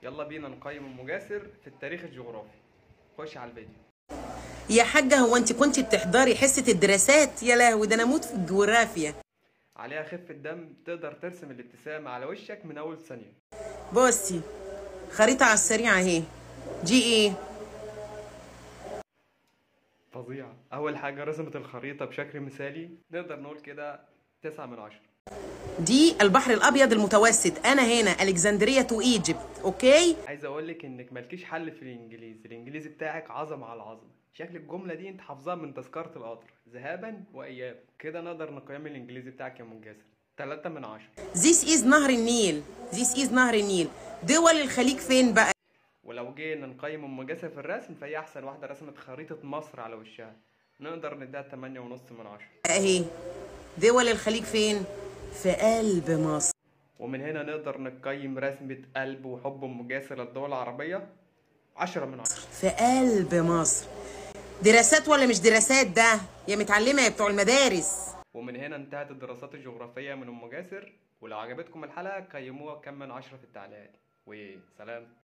يلا بينا نقيم ام جاسر في التاريخ الجغرافي. خش على الفيديو. يا حاجة، هو انت كنت بتحضري حصة الدراسات؟ يا لهوي، ده انا اموت في الجغرافيا. عليها خفة دم، تقدر ترسم الابتسامة على وشك من أول ثانية. بصي، خريطة على السريع اهي. دي ايه؟ فظيعة. أول حاجة رسمت الخريطة بشكل مثالي، نقدر نقول كده 9 من 10. دي البحر الابيض المتوسط، انا هنا الكسندرية تو ايجيبت. اوكي. عايز أقولك إنك مالكيش حل في الإنجليزي بتاعك عظمة على عظمة. شكل الجملة دي أنت حافظاها من تذكرة القطر ذهابا وإيابا. كده نقدر نقيم الإنجليزي بتاعك يا منجزر 3 من 10. This is نهر النيل. This is نهر النيل. دول الخليج فين بقى؟ ولو جينا نقيم أم جاسر في الرسم فهي أحسن واحدة رسمت خريطة مصر على وشها. نقدر نديها 8.5 من 10. اهي. دول الخليج فين؟ في قلب مصر. ومن هنا نقدر نقيم رسمة قلب وحب أم جاسر للدول العربية 10 من 10. في قلب مصر. دراسات ولا مش دراسات ده؟ يا متعلمة يا بتوع المدارس. ومن هنا انتهت الدراسات الجغرافية من أم جاسر. ولو عجبتكم الحلقة قيموها كم من 10 في التعليقات. وسلام.